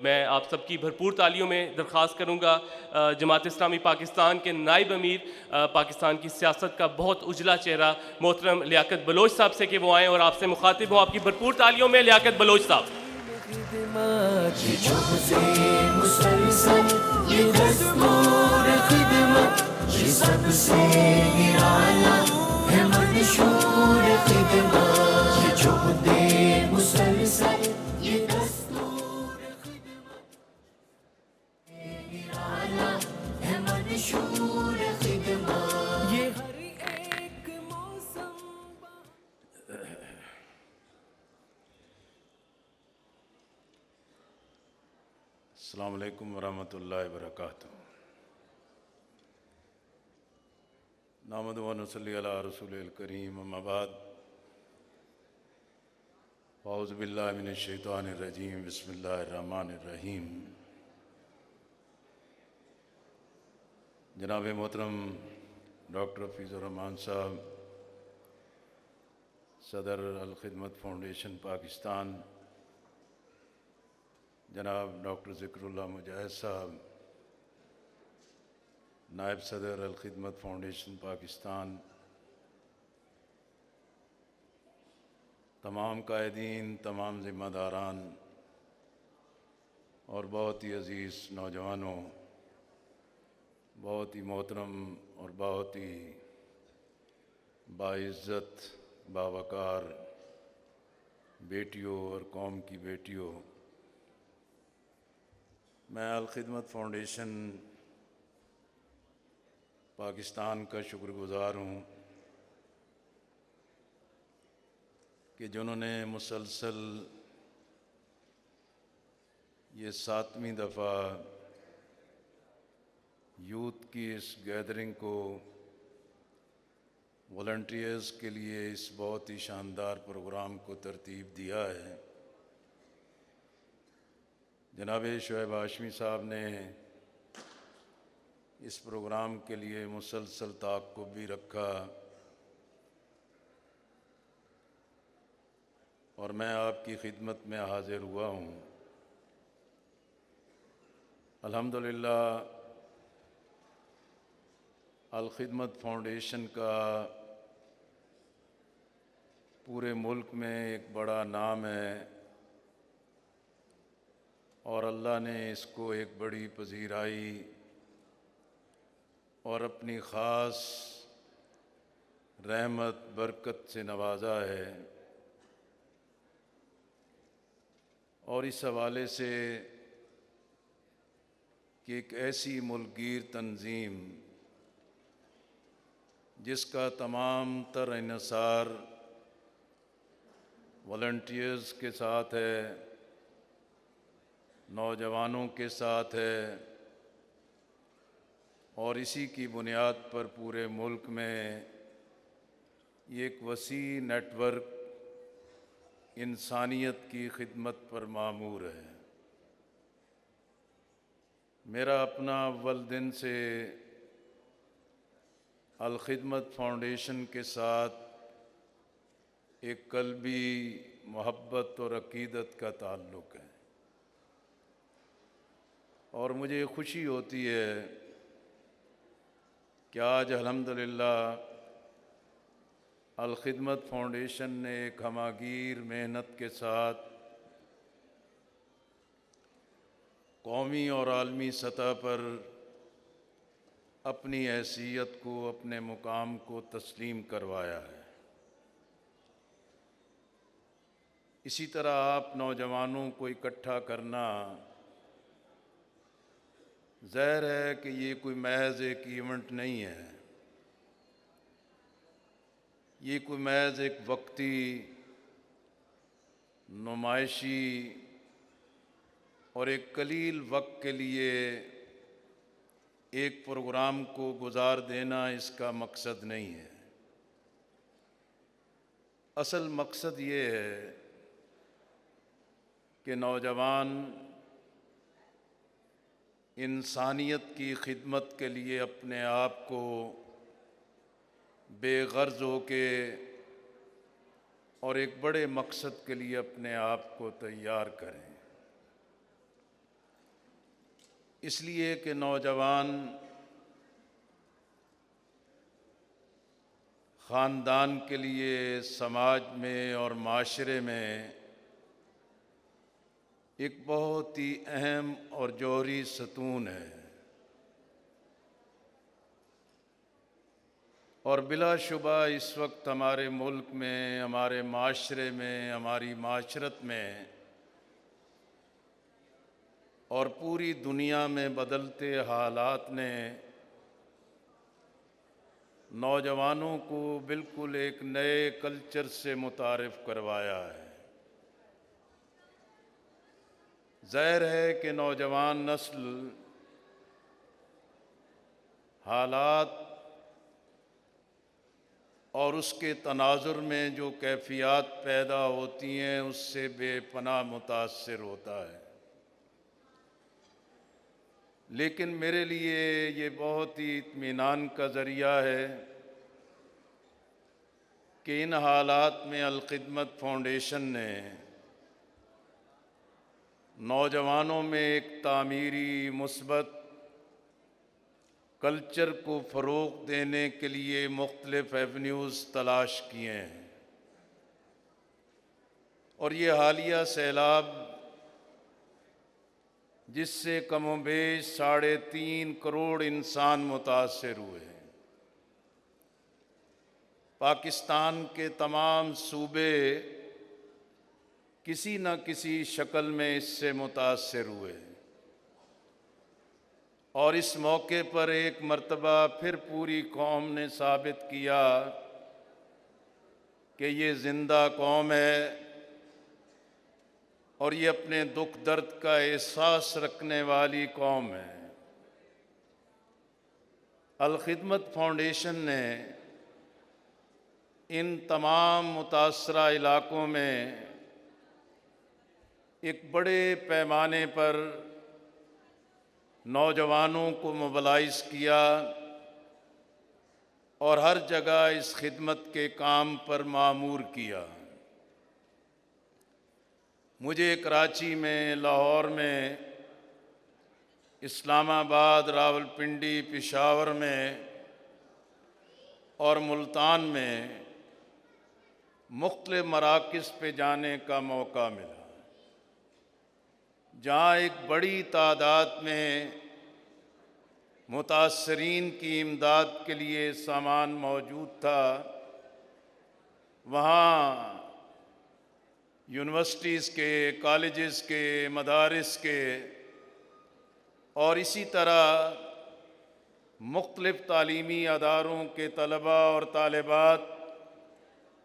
मैं आप सबकी भरपूर तालियों में दरख्वास्त करूँगा जमात इस्लामी पाकिस्तान के नायब अमीर पाकिस्तान की सियासत का बहुत उजला चेहरा मोहतरम लियाकत बलोच साहब से कि वो आएँ और आपसे मुखातिब हों। आपकी भरपूर तालियों में लियाकत बलोच साहब। अस्सलामु अलैकुम वरहमतुल्लाहि वबरकातुहू। नहमदुहु व नसल्ली अला रसूलिल करीम, अम्मा बाद। औज़ु बिल्लाहि मिनश शैतानिर रजीम, बिस्मिल्लाहिर रहमानिर रहीम। जनाब मोहतरम डॉक्टर हफीज़ुर रहमान साहब, सदर अल खिदमत फाउंडेशन पाकिस्तान, जनाब डॉक्टर ज़िक्रुल्लाह मुजाहिद साहब, नायब सदर अल खिदमत फाउंडेशन पाकिस्तान, तमाम कायदीन, तमाम ज़िम्मेदारान और बहुत ही अज़ीज़ नौजवानों, बहुत ही मोहतरम और बहुत ही बाइज़्ज़त बावकार बेटियों और कौम की बेटियों, मैं अल खिदमत फाउंडेशन पाकिस्तान का शुक्रगुज़ार हूँ कि जिन्होंने मुसलसल ये 7वीं दफ़ा यूथ की इस गैदरिंग को वॉलंटियर्स के लिए इस बहुत ही शानदार प्रोग्राम को तरतीब दिया है। जनाब शुएब हाशमी साहब ने इस प्रोग्राम के लिए मुसलसल ताक़ुब भी रखा और मैं आपकी खिदमत में हाज़िर हुआ हूँ। अल्हम्दुलिल्लाह अल खिदमत फाउंडेशन का पूरे मुल्क में एक बड़ा नाम है और अल्लाह ने इसको एक बड़ी पजीराई और अपनी ख़ास रहमत बरकत से नवाजा है। और इस हवाले से कि एक ऐसी मुल्कगीर तंजीम जिसका तमाम तर इन्हिसार वॉलंटियर्स के साथ है, नौजवानों के साथ है और इसी की बुनियाद पर पूरे मुल्क में एक वसी नेटवर्क इंसानियत की खिदमत पर मामूर है। मेरा अपना अव्वल दिन से अल खिदमत फाउंडेशन के साथ एक कल्बी मोहब्बत और अक़ीदत का ताल्लुक़ है और मुझे खुशी होती है कि आज अल्हम्दुलिल्लाह अल खिदमत फाउंडेशन ने एक हमागीर मेहनत के साथ कौमी और आलमी सतह पर अपनी हैसियत को, अपने मुकाम को तस्लीम करवाया है। इसी तरह आप नौजवानों को इकट्ठा करना, ज़ाहिर है कि ये कोई महज एक इवेंट नहीं है, ये कोई महज एक वक्ती नुमाइशी और एक कलील वक्त के लिए एक प्रोग्राम को गुजार देना इसका मकसद नहीं है। असल मकसद ये है कि नौजवान इंसानियत की खिदमत के लिए अपने आप को बेगर्ज होके और एक बड़े मकसद के लिए अपने आप को तैयार करें। इसलिए कि नौजवान ख़ानदान के लिए, समाज में और माशरे में एक बहुत ही अहम और जौहरी सतून है। और बिलाशुबा इस वक्त हमारे मुल्क में, हमारे माशरे में, हमारी माशरत में और पूरी दुनिया में बदलते हालात ने नौजवानों को बिल्कुल एक नए कल्चर से मुतारिफ़ करवाया है। ज़ाहिर है कि नौजवान नस्ल हालात और उसके तनाजुर में जो कैफियत पैदा होती हैं उससे बेपनाह मुतासर होता है। लेकिन मेरे लिए ये बहुत ही इत्मीनान का ज़रिया है कि इन हालात में अल-ख़िदमत फ़ाउंडेशन ने नौजवानों में एक तामीरी मुस्बत कल्चर को फ़रोग़ देने के लिए मुख्तलिफ़ एवेन्यूज़ तलाश किए हैं। और ये हालिया सैलाब, जिससे कमोबेश 3.5 करोड़ इंसान मुतासर हुए हैं, पाकिस्तान के तमाम सूबे किसी न किसी शक्ल में इससे मुतासर हुए। और इस मौके पर एक मर्तबा फिर पूरी कौम ने साबित किया कि ये ज़िंदा कौम है और ये अपने दुख दर्द का एहसास रखने वाली कौम है। अल-ख़िदमत फ़ाउंडेशन ने इन तमाम मुतासरा इलाक़ों में एक बड़े पैमाने पर नौजवानों को मोबिलाइज़ किया और हर जगह इस खिदमत के काम पर मामूर किया। मुझे कराची में, लाहौर में, इस्लामाबाद, रावलपिंडी, पेशावर में और मुल्तान में मुख्तलिफ मराकिज़ पे जाने का मौका मिला, जहाँ एक बड़ी तादाद में मुतासरीन की इमदाद के लिए सामान मौजूद था। वहाँ यूनिवर्सिटीज़ के, कॉलेजेस के, मदारिस के और इसी तरह मुख्तलिफ़ तालीमी अदारों के तलबा और तालिबात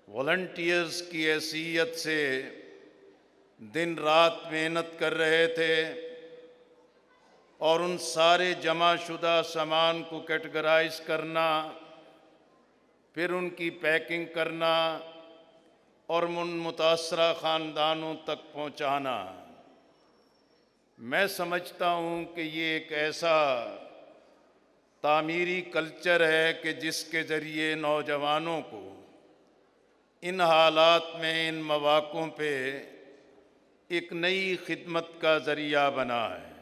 वॉलंटियर्स की हैसियत से दिन रात मेहनत कर रहे थे और उन सारे जमाशुदा सामान को कैटेगराइज करना, फिर उनकी पैकिंग करना और उन मुतासरा ख़ानदानों तक पहुँचाना। मैं समझता हूँ कि ये एक ऐसा तामीरी कल्चर है कि जिसके ज़रिए नौजवानों को इन हालात में, इन मौक़ों पे एक नई खिदमत का ज़रिया बना है।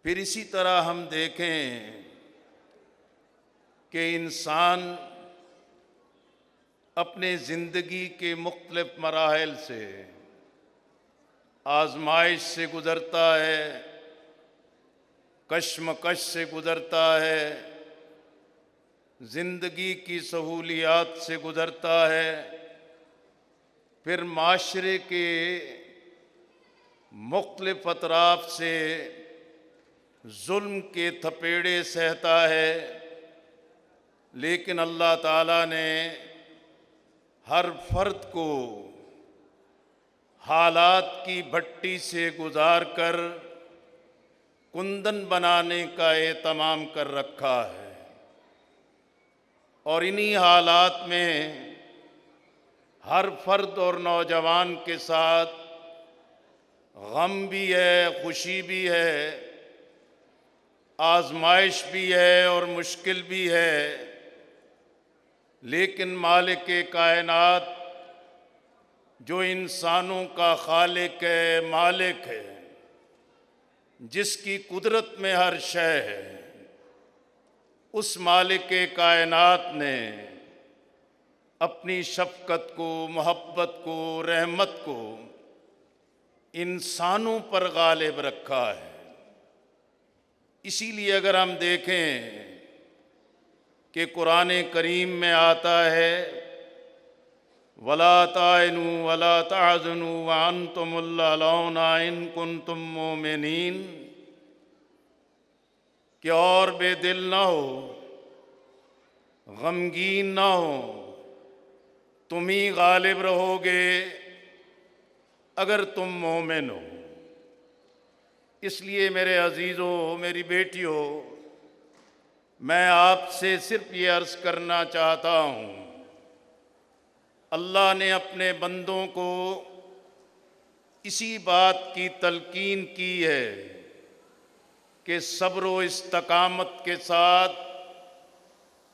फिर इसी तरह हम देखें कि इंसान अपने ज़िंदगी के मुख्तलिफ़ मराहिल से, आज़माइश से गुज़रता है, कश्मकश से गुज़रता है, ज़िंदगी की सहूलियात से गुज़रता है, फिर माशरे के मुख्तलिफ़ अतराफ़ से ज़ुल्म के थपेड़े सहता है। लेकिन अल्लाह ताला ने हर फ़र्द को हालात की भट्टी से गुज़ार कर कुंदन बनाने का एहतमाम कर रखा है। और इन्हीं हालात में हर फ़र्द और नौजवान के साथ गम भी है, खुशी भी है, आज़माइश भी है और मुश्किल भी है। लेकिन मालिक कायनात, जो इंसानों का खालिक है, मालिक है, जिसकी कुदरत में हर शय है, उस मालिक कायनात ने अपनी शफ़क़त को, मोहब्बत को, रहमत को इंसानों पर गालिब रखा है। इसीलिए अगर हम देखें कि कुरान करीम में आता है, वला ताइनू वला ताज़नू व अंतुमुल अलौना इन कुंतुम मोमिनीन, कि और बेदिल ना हो, गमगीन ना हो, तुम ही गालिब रहोगे अगर तुम मोमिन हो। इसलिए मेरे अजीज़ों, मेरी बेटियों, मैं आपसे सिर्फ ये अर्ज़ करना चाहता हूँ, अल्लाह ने अपने बंदों को इसी बात की तलकीन की है कि सब्र व इस्तकामत के साथ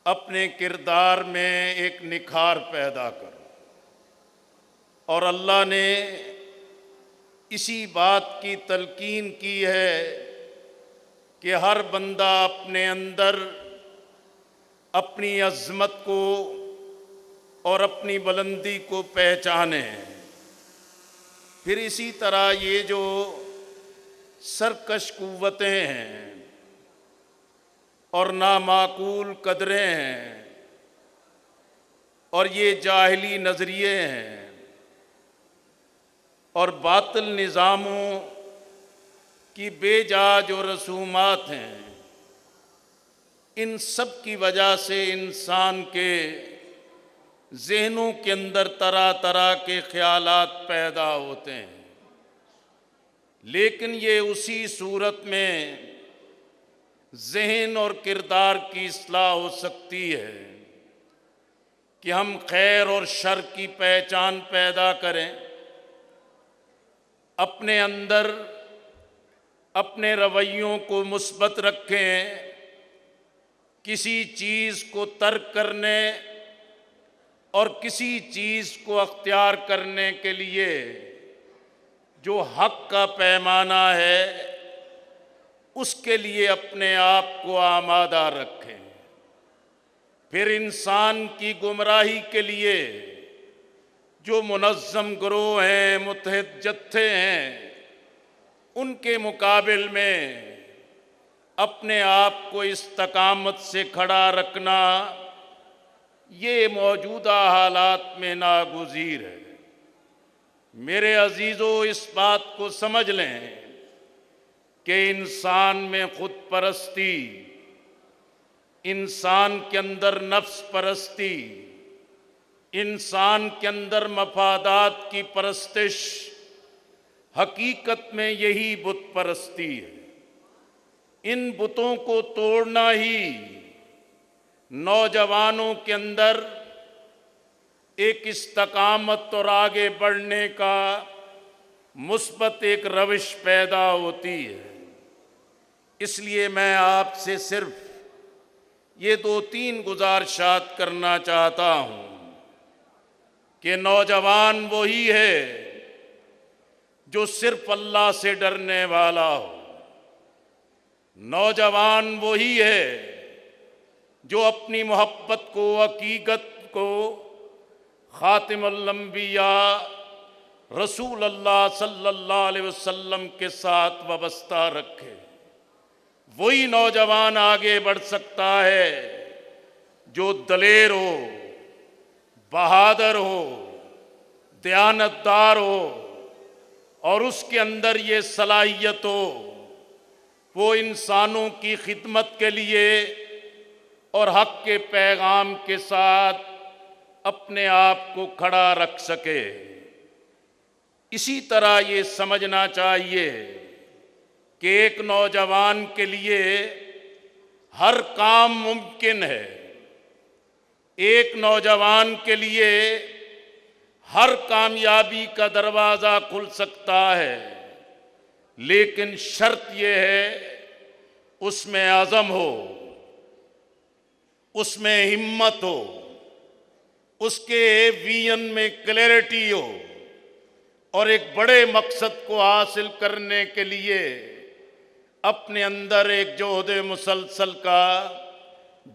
अपने किरदार में एक निखार पैदा करो। और अल्लाह ने इसी बात की तलकीन की है कि हर बंदा अपने अंदर अपनी अज़मत को और अपनी बुलंदी को पहचाने। फिर इसी तरह ये जो सरकश कुव्वतें हैं और नामाकूल कदरें हैं और ये जाहिली नज़रिए हैं और बातिल निज़ामों की बेजा जो रसूमात हैं, इन सब की वजह से इंसान के ज़हनों के अंदर तरह तरह के ख़यालात पैदा होते हैं। लेकिन ये उसी सूरत में ज़हन और किरदार की इस्लाह हो सकती है कि हम खैर और शर की पहचान पैदा करें, अपने अंदर अपने रवैयों को मुस्बत रखें, किसी चीज़ को तर्क करने और किसी चीज़ को अख्तियार करने के लिए जो हक़ का पैमाना है उसके लिए अपने आप को आमादा रखें। फिर इंसान की गुमराही के लिए जो मुनज़्ज़म गिरोह हैं, मुत्तहिद जत्थे हैं, उनके मुकाबिल में अपने आप को इस्तकामत से खड़ा रखना ये मौजूदा हालात में नागुज़ीर है। मेरे अजीज़ों, इस बात को समझ लें कि इंसान में खुद परस्ती, इंसान के अंदर नफ्स परस्ती, इंसान के अंदर मफादात की परस्तिश, हकीकत में यही बुत परस्ती है। इन बुतों को तोड़ना ही नौजवानों के अंदर एक इस्तकामत और आगे बढ़ने का मुस्बत एक रविश पैदा होती है। इसलिए मैं आपसे सिर्फ ये 2-3 गुजारिशात करना चाहता हूँ कि नौजवान वही है जो सिर्फ अल्लाह से डरने वाला हो। नौजवान वही है जो अपनी मोहब्बत को, हकीकत को खातिमुल अंबिया रसूल अल्लाह सल्लल्लाहु अलैहि वसल्लम के साथ वाबस्ता रखे। वही नौजवान आगे बढ़ सकता है जो दलेर हो, बहादुर हो, दयानतदार हो और उसके अंदर ये सलाहियत हो, वो इंसानों की खिदमत के लिए और हक़ के पैगाम के साथ अपने आप को खड़ा रख सके। इसी तरह ये समझना चाहिए कि एक नौजवान के लिए हर काम मुमकिन है। एक नौजवान के लिए हर कामयाबी का दरवाज़ा खुल सकता है, लेकिन शर्त यह है उसमें अज़म हो, उसमें हिम्मत हो, उसके विजन में क्लैरिटी हो और एक बड़े मकसद को हासिल करने के लिए अपने अंदर एक जोहद मुसलसल का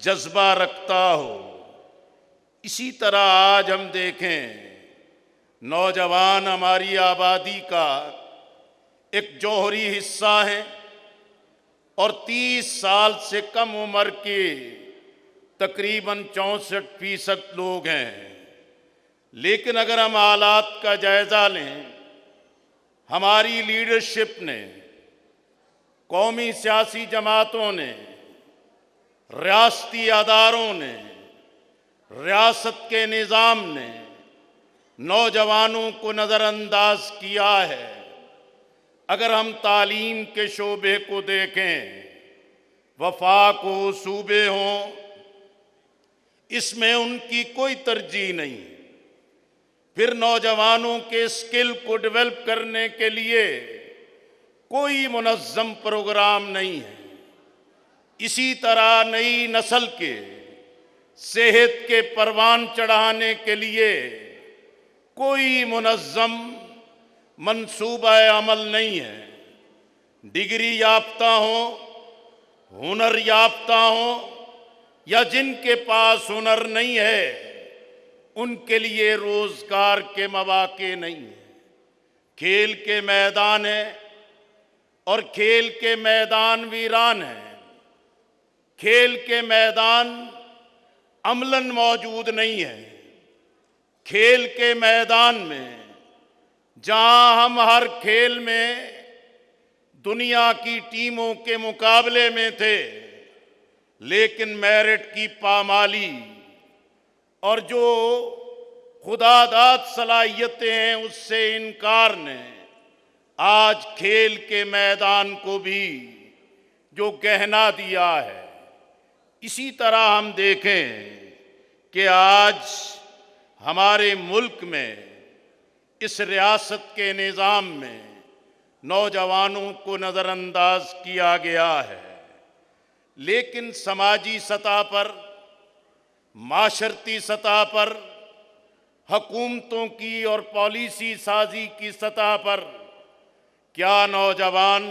जज्बा रखता हो। इसी तरह आज हम देखें, नौजवान हमारी आबादी का एक जौहरी हिस्सा है और 30 साल से कम उम्र के तकरीबन 64% लोग हैं। लेकिन अगर हम हालात का जायजा लें, हमारी लीडरशिप ने, कौमी सियासी जमातों ने, रियासती अदारों ने, रियासत के निज़ाम ने नौजवानों को नज़रअंदाज किया है। अगर हम तालीम के शोबे को देखें, वफाक हो, सूबे हों, इसमें उनकी कोई तरजीह नहीं। फिर नौजवानों के स्किल को डेवलप करने के लिए कोई मुनज़्ज़म प्रोग्राम नहीं है। इसी तरह नई नस्ल के सेहत के परवान चढ़ाने के लिए कोई मुनज़्ज़म मंसूबा अमल नहीं है। डिग्री याफ्ता हो, हुनर याफ्ता हो, या जिनके पास हुनर नहीं है उनके लिए रोजगार के मौके नहीं है। खेल के मैदान है और खेल के मैदान वीरान हैं। खेल के मैदान अमलन मौजूद नहीं है। खेल के मैदान में जहां हम हर खेल में दुनिया की टीमों के मुकाबले में थे, लेकिन मेरिट की पामाली और जो खुदादाद सलाहियतें हैं उससे इनकार ने आज खेल के मैदान को भी जो गहना दिया है। इसी तरह हम देखें कि आज हमारे मुल्क में इस रियासत के निज़ाम में नौजवानों को नज़रअंदाज किया गया है। लेकिन समाजी सतह पर, माशरती सतह पर, हुकूमतों की और पॉलिसी साजी की सतह पर क्या नौजवान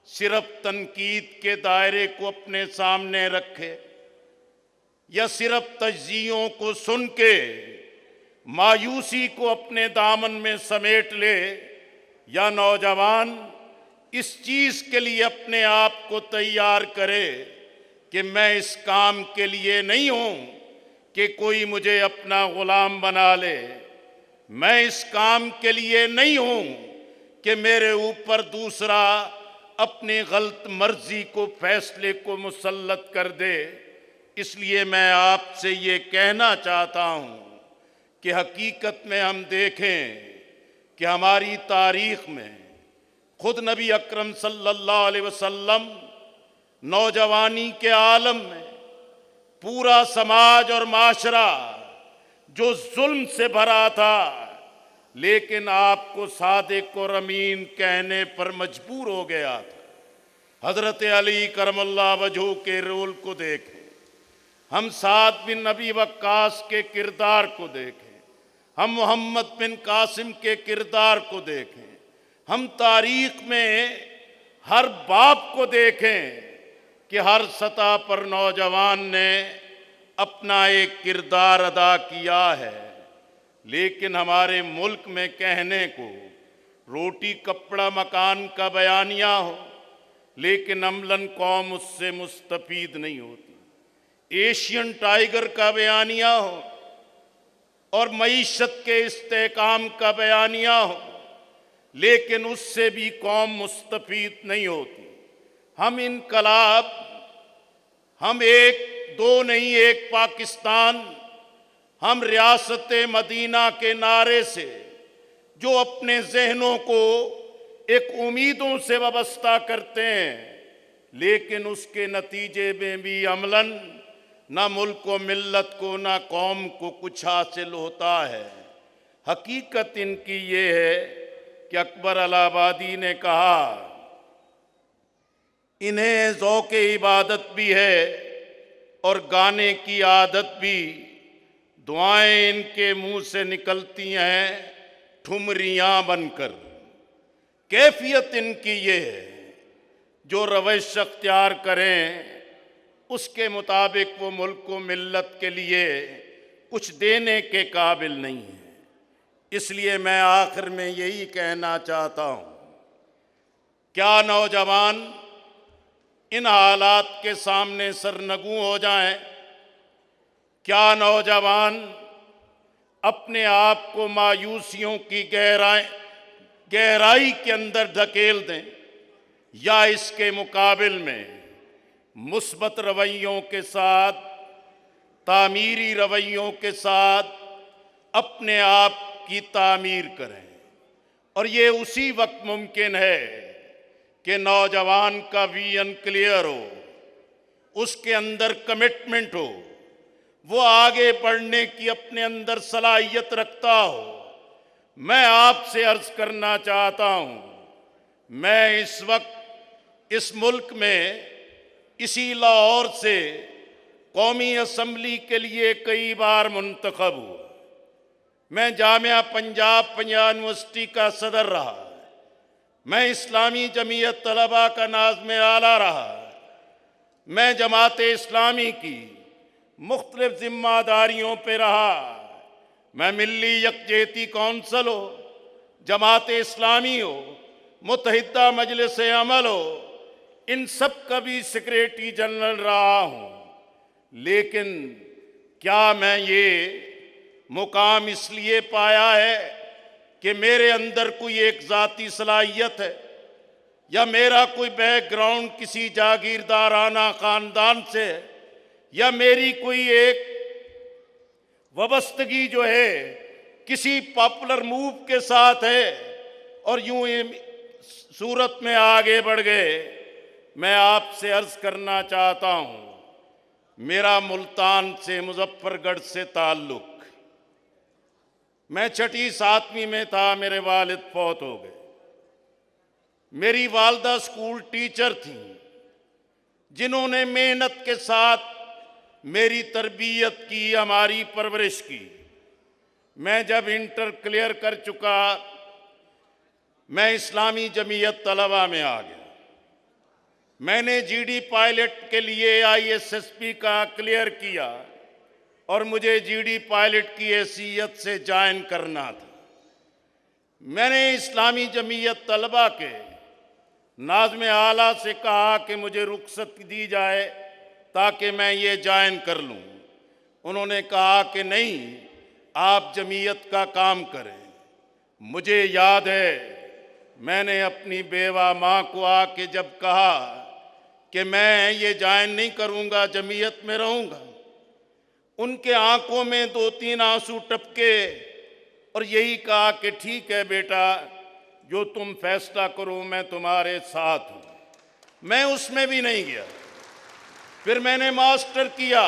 सिर्फ तनकीद के दायरे को अपने सामने रखे या सिर्फ तज्जियों को सुन के मायूसी को अपने दामन में समेट ले, या नौजवान इस चीज़ के लिए अपने आप को तैयार करे कि मैं इस काम के लिए नहीं हूँ कि कोई मुझे अपना गुलाम बना ले। मैं इस काम के लिए नहीं हूँ कि मेरे ऊपर दूसरा अपनी गलत मर्जी को, फैसले को मुसल्लत कर दे। इसलिए मैं आपसे ये कहना चाहता हूँ कि हकीकत में हम देखें कि हमारी तारीख़ में खुद नबी अकरम सल्लल्लाहु अलैहि वसल्लम नौजवानी के आलम में पूरा समाज और माशरा जो जुल्म से भरा था, लेकिन आपको सादिक और अमीन कहने पर मजबूर हो गया था। हज़रत अली करमल्लाह वजहू के रोल को देखें, हम साद बिन नबी वक्कास के किरदार को देखें, हम मोहम्मद बिन कासिम के किरदार को देखें, हम तारीख़ में हर बाप को देखें कि हर सतह पर नौजवान ने अपना एक किरदार अदा किया है। लेकिन हमारे मुल्क में कहने को रोटी कपड़ा मकान का बयानिया हो, लेकिन अमलन कौम उससे मुस्तफीद नहीं होती। एशियन टाइगर का बयानिया हो और मईशत के इस्तेकाम का बयानिया हो, लेकिन उससे भी कौम मुस्तफीद नहीं होती। हम इनकलाब, हम एक दो नहीं एक पाकिस्तान, हम रियासत मदीना के नारे से जो अपने जहनों को एक उम्मीदों से वाबस्ता करते हैं, लेकिन उसके नतीजे में भी अमलन ना मुल्क को, मिल्लत को, ना कौम को कुछ हासिल होता है। हकीकत इनकी ये है कि अकबर अलाहाबादी ने कहा, इन्हें ज़ौक़ इबादत भी है और गाने की आदत भी। दुआएं इनके मुंह से निकलती हैं ठुमरियां बनकर। कैफियत इनकी ये है, जो रवैश अख्तियार करें उसके मुताबिक वो मुल्क को मिल्लत के लिए कुछ देने के काबिल नहीं है। इसलिए मैं आखिर में यही कहना चाहता हूँ, क्या नौजवान इन हालात के सामने सरनगू हो जाएं? क्या नौजवान अपने आप को मायूसियों की गहराई के अंदर धकेल दें, या इसके मुकाबिल में मुस्बत रवैयों के साथ, तामीरी रवैयों के साथ अपने आप की तामीर करें? और ये उसी वक्त मुमकिन है कि नौजवान का विजन क्लियर हो, उसके अंदर कमिटमेंट हो, वो आगे बढ़ने की अपने अंदर सलाहियत रखता हो। मैं आपसे अर्ज करना चाहता हूँ, मैं इस वक्त इस मुल्क में इसी लाहौर से कौमी असम्बली के लिए कई बार मुंतखब हुआ। मैं जामिया पंजाब यूनिवर्सिटी का सदर रहा, मैं इस्लामी जमीयत तलबा का नाज़िम आला रहा, मैं जमात इस्लामी की मुख्तलिफ जिम्मेदारियों पे रहा, मैं मिल्ली यकजहती कौंसल हो, जमात इस्लामी हो, मुत्तहिदा मजलिस अमल हो, इन सब का भी सेक्रेटरी जनरल रहा हूँ। लेकिन क्या मैं ये मुकाम इसलिए पाया है कि मेरे अंदर कोई एक ज़ाती सलाहियत है, या मेरा कोई बैकग्राउंड किसी जागीरदाराना ख़ानदान से है, या मेरी कोई एक वाबस्तगी जो है किसी पॉपुलर मूव के साथ है, और यूं ही सूरत में आगे बढ़ गए? मैं आपसे अर्ज करना चाहता हूं, मेरा मुल्तान से, मुजफ्फरगढ़ से ताल्लुक। मैं छठी सातवीं में था, मेरे वालिद फौत हो गए। मेरी वालदा स्कूल टीचर थी, जिन्होंने मेहनत के साथ मेरी तरबियत की, हमारी परवरिश की। मैं जब इंटर क्लियर कर चुका, मैं इस्लामी जमीयत तलबा में आ गया। मैंने जीडी पायलट के लिए आईएसएसपी का क्लियर किया और मुझे जीडी पायलट की हैसियत से ज्वाइन करना था। मैंने इस्लामी जमीयत तलबा के नाज़िम आला से कहा कि मुझे रुख्सत दी जाए ताकि मैं ये ज्वाइन कर लूँ। उन्होंने कहा कि नहीं, आप जमीयत का काम करें। मुझे याद है, मैंने अपनी बेवा माँ को आके जब कहा कि मैं ये ज्वाइन नहीं करूँगा, जमीयत में रहूँगा, उनके आंखों में 2-3 आंसू टपके और यही कहा कि ठीक है बेटा, जो तुम फैसला करो मैं तुम्हारे साथ हूँ। मैं उसमें भी नहीं गया। फिर मैंने मास्टर किया।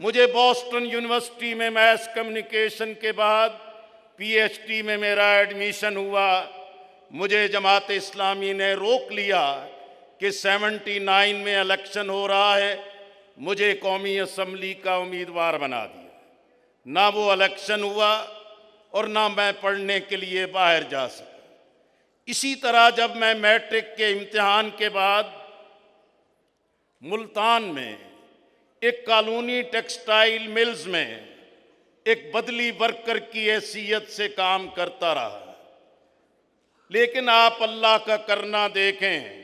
मुझे बॉस्टन यूनिवर्सिटी में मैस कम्युनिकेशन के बाद पीएचडी में मेरा एडमिशन हुआ। मुझे जमात इस्लामी ने रोक लिया कि 79 में इलेक्शन हो रहा है, मुझे कौमी असम्बली का उम्मीदवार बना दिया। ना वो इलेक्शन हुआ और ना मैं पढ़ने के लिए बाहर जा सका। इसी तरह जब मैं मैट्रिक के इम्तिहान के बाद मुल्तान में एक कॉलोनी टेक्सटाइल मिल्स में एक बदली वर्कर की हैसियत से काम करता रहा, लेकिन आप अल्लाह का करना देखें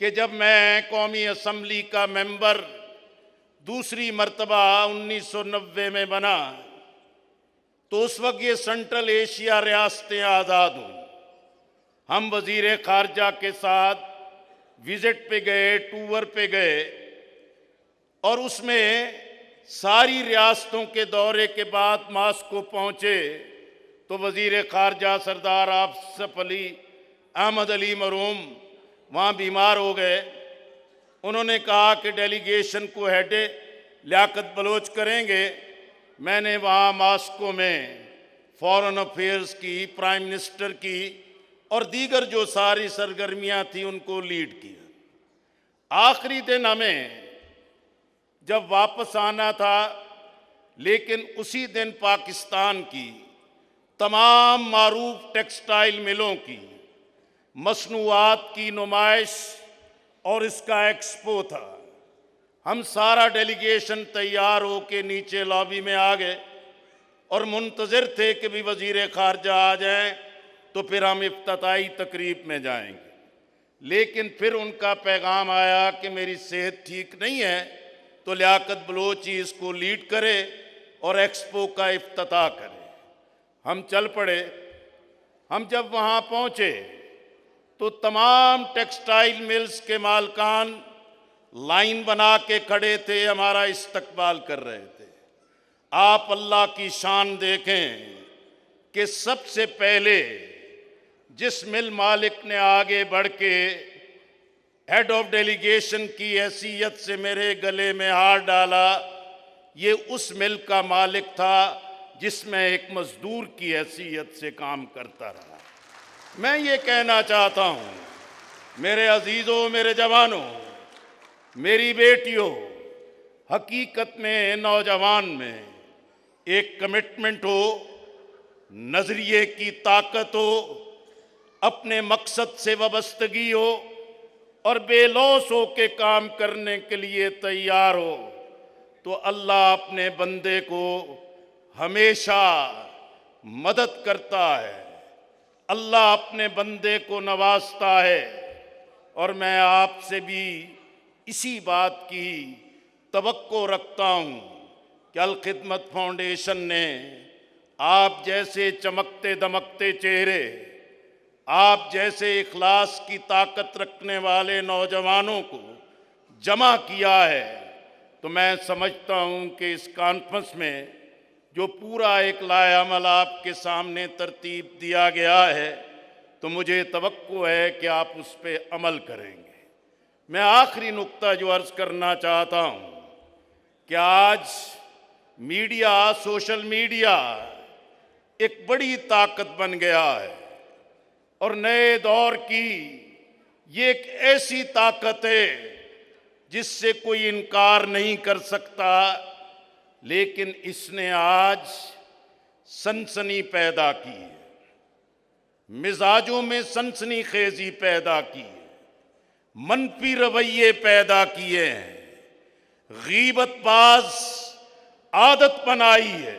कि जब मैं कौमी असम्बली का मेंबर दूसरी मर्तबा 1990 में बना, तो उस वक्त ये सेंट्रल एशिया रियासतें आज़ाद हुई। हम वज़ीर ख़ारजा के साथ विज़िट पे गए, टूर पे गए, और उसमें सारी रियासतों के दौरे के बाद मास्को पहुँचे तो वज़ीर ख़ारजा सरदार आसिफ अली अहमद अली मरूम वहाँ बीमार हो गए। उन्होंने कहा कि डेलीगेशन को हेड लियाकत बलोच करेंगे। मैंने वहाँ मास्को में फॉरेन अफेयर्स की, प्राइम मिनिस्टर की और दीगर जो सारी सरगर्मियाँ थी उनको लीड किया। आखिरी दिन हमें जब वापस आना था, लेकिन उसी दिन पाकिस्तान की तमाम मारूफ टेक्सटाइल मिलों की मसनूआत की नुमाइश और इसका एक्सपो था। हम सारा डेलीगेशन तैयार होके नीचे लॉबी में आ गए और मुंतज़िर थे कि भी वज़ीर ख़ारजा आ जाएं तो फिर हम इफ्तिताई तकरीब में जाएंगे। लेकिन फिर उनका पैगाम आया कि मेरी सेहत ठीक नहीं है, तो लियाकत बलोच ही इसको लीड करे और एक्सपो का इफ्तिताह करे। हम चल पड़े। हम जब वहाँ पहुँचे तो तमाम टेक्सटाइल मिल्स के मालकान लाइन बना के खड़े थे, हमारा इस्तकबाल कर रहे थे। आप अल्लाह की शान देखें कि सबसे पहले जिस मिल मालिक ने आगे बढ़ के हेड ऑफ डेलीगेशन की हैसियत से मेरे गले में हार डाला, ये उस मिल का मालिक था जिसमें एक मजदूर की हैसियत से काम करता रहा। मैं ये कहना चाहता हूँ, मेरे अजीज़ों, मेरे जवानों, मेरी बेटियों, हकीकत में नौजवान में एक कमिटमेंट हो, नज़रिए की ताकत हो, अपने मकसद से वाबस्तगी हो और बेलौस हो के काम करने के लिए तैयार हो, तो अल्लाह अपने बंदे को हमेशा मदद करता है। अल्लाह अपने बंदे को नवाजता है। और मैं आपसे भी इसी बात की तवक्को रखता हूँ कि अल खिदमत फाउंडेशन ने आप जैसे चमकते दमकते चेहरे, आप जैसे इखलास की ताकत रखने वाले नौजवानों को जमा किया है। तो मैं समझता हूँ कि इस कॉन्फ्रेंस में जो पूरा एक लाएअमल आपके सामने तरतीब दिया गया है, तो मुझे तवक्को है कि आप उस पर अमल करेंगे। मैं आखिरी नुक्ता जो अर्ज़ करना चाहता हूँ कि आज मीडिया, सोशल मीडिया एक बड़ी ताकत बन गया है और नए दौर की ये एक ऐसी ताकत है जिससे कोई इनकार नहीं कर सकता। लेकिन इसने आज सनसनी पैदा की है, मिजाजों में सनसनी खेजी पैदा की है, मनफी रवैये पैदा किए हैं, गीबतबाज आदत बनाई है।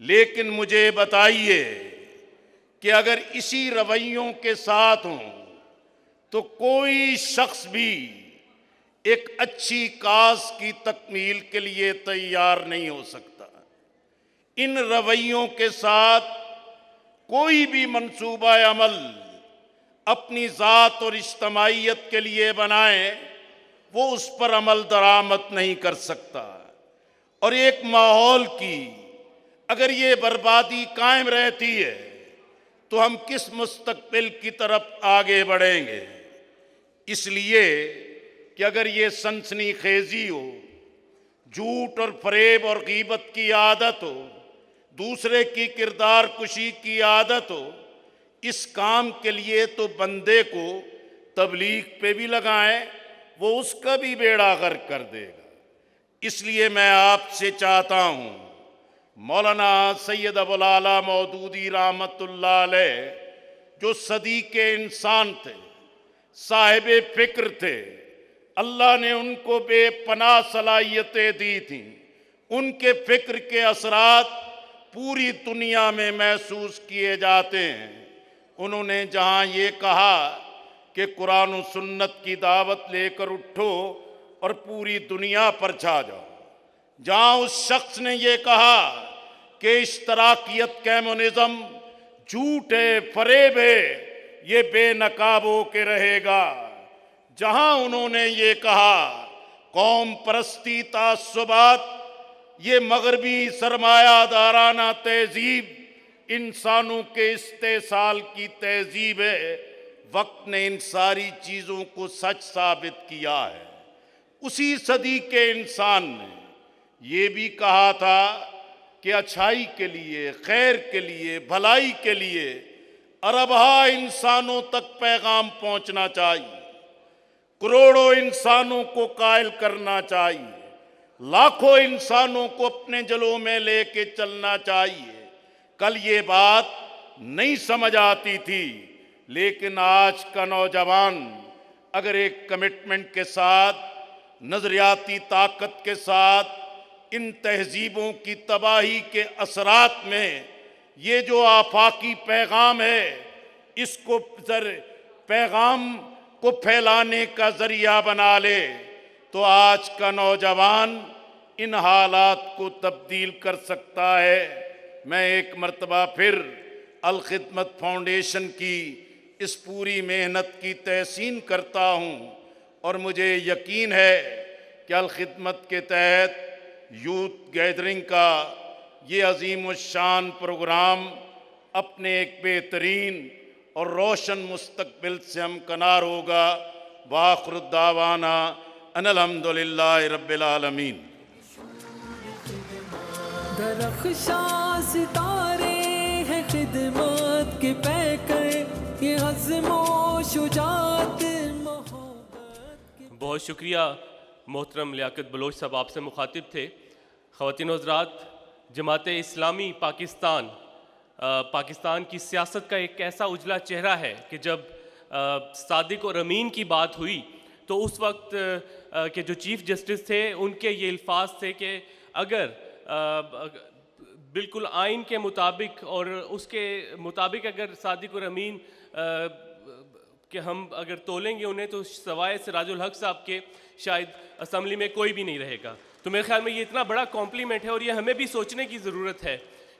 लेकिन मुझे बताइए कि अगर इसी रवैयों के साथ हों तो कोई शख्स भी एक अच्छी काज की तकमील के लिए तैयार नहीं हो सकता। इन रवैयों के साथ कोई भी मंसूबा अमल अपनी ज़ात और इज्तमाइयत के लिए बनाए, वो उस पर अमल दरामद नहीं कर सकता। और एक माहौल की अगर ये बर्बादी कायम रहती है तो हम किस मुस्तकबिल की तरफ आगे बढ़ेंगे। इसलिए कि अगर ये सनसनी खेजी हो, झूठ और फरेब और गीबत की आदत हो, दूसरे की किरदार कुशी की आदत हो, इस काम के लिए तो बंदे को तबलीग पे भी लगाएं, वो उसका भी बेड़ा गर्क कर देगा। इसलिए मैं आपसे चाहता हूँ, मौलाना सैयद अबुल आला मौदूदी रहमतुल्लाह अलैह जो सदी के इंसान थे, साहिब फिक्र थे, अल्लाह ने उनको बेपनाह सलाहियतें दी थीं। उनके फिक्र के असरात पूरी दुनिया में महसूस किए जाते हैं। उन्होंने जहाँ ये कहा कि कुरान और सुन्नत की दावत लेकर उठो और पूरी दुनिया पर छा जाओ, जहाँ उस शख्स ने ये कहा कि इश्तराकियत कम्युनिज्म झूठ है, फरेब है, ये बेनकाब होके रहेगा, जहाँ उन्होंने ये कहा कौम परस्ती तासुबात ये मगरबी सरमायादाराना तहजीब इंसानों के इस्तेसाल की तहजीब है, वक्त ने इन सारी चीज़ों को सच साबित किया है। उसी सदी के इंसान ने ये भी कहा था कि अच्छाई के लिए, खैर के लिए, भलाई के लिए अरबहा इंसानों तक पैगाम पहुंचना चाहिए, करोड़ों इंसानों को कायल करना चाहिए, लाखों इंसानों को अपने जलों में लेके चलना चाहिए। कल ये बात नहीं समझ आती थी लेकिन आज का नौजवान अगर एक कमिटमेंट के साथ, नजरियाती ताकत के साथ इन तहजीबों की तबाही के असरात में ये जो आफाकी पैगाम है, इसको पैगाम को फैलाने का जरिया बना ले, तो आज का नौजवान इन हालात को तब्दील कर सकता है। मैं एक मर्तबा फिर अल खिदमत फाउंडेशन की इस पूरी मेहनत की तहसीन करता हूँ और मुझे यकीन है कि अल खिदमत के तहत यूथ गैदरिंग का ये अजीम शान प्रोग्राम अपने एक बेहतरीन और रोशन मुस्तकबिल से हमकनार होगा। वाखिर दावाना अनिल हम्दुलिल्लाहि रब्बिल आलमीन। दरख्शां सितारे हैं खिदमत के पैकर, ये हज़्म व शुजाअत मोहब्बत। बहुत शुक्रिया मोहतरम लियाकत बलोच साहब, आपसे मुखातिब थे। ख़वातीन व हज़रात, जमात इस्लामी पाकिस्तान पाकिस्तान की सियासत का एक ऐसा उजला चेहरा है कि जब सादिक और अमीन की बात हुई तो उस वक्त के जो चीफ़ जस्टिस थे उनके ये अल्फाज थे कि अगर बिल्कुल आइन के मुताबिक और उसके मुताबिक अगर सादिक और अमीन कि हम अगर तोलेंगे उन्हें तो सवाए सिराजुल हक साहब के शायद असम्बली में कोई भी नहीं रहेगा। तो मेरे ख्याल में ये इतना बड़ा कॉम्प्लीमेंट है और ये हमें भी सोचने की ज़रूरत है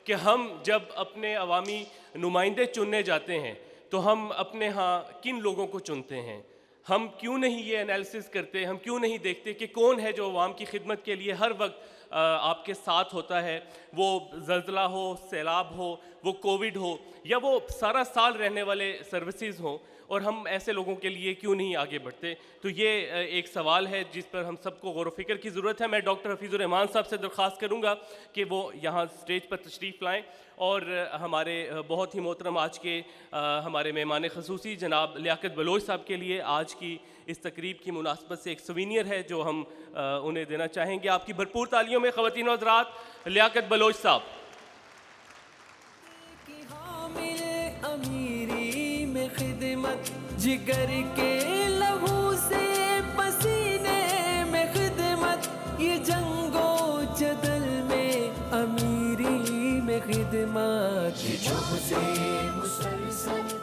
कि हम जब अपने अवामी नुमाइंदे चुनने जाते हैं तो हम अपने यहाँ किन लोगों को चुनते हैं। हम क्यों नहीं ये एनालिसिस करते, हम क्यों नहीं देखते कि कौन है जो अवाम की खिदमत के लिए हर वक्त आपके साथ होता है, वो ज़ल्ज़ला हो, सैलाब हो, वो कोविड हो या वो सारा साल रहने वाले सर्विसेज हों, और हम ऐसे लोगों के लिए क्यों नहीं आगे बढ़ते। तो ये एक सवाल है जिस पर हम सबको गौर व फिक्र की ज़रूरत है। मैं डॉक्टर हफीज़ुर रहमान साहब से दरख्वास्त करूँगा कि वो यहाँ स्टेज पर तशरीफ़ लाएँ और हमारे बहुत ही मोहतरम आज के हमारे मेहमान ख़ुसूसी जनाब लियाकत बलोच साहब के लिए आज की इस तकरीब की मुनासबत से एक सवीनियर है जो हम उन्हें देना चाहेंगे। आपकी भरपूर तालियों में ख़वातीन व हज़रात, लियाकत बलोच साहब। जिगर के लहू से पसीने में खिदमत, ये जंगो जदल में अमीरी में खिदमत, ये जो से मुसलसल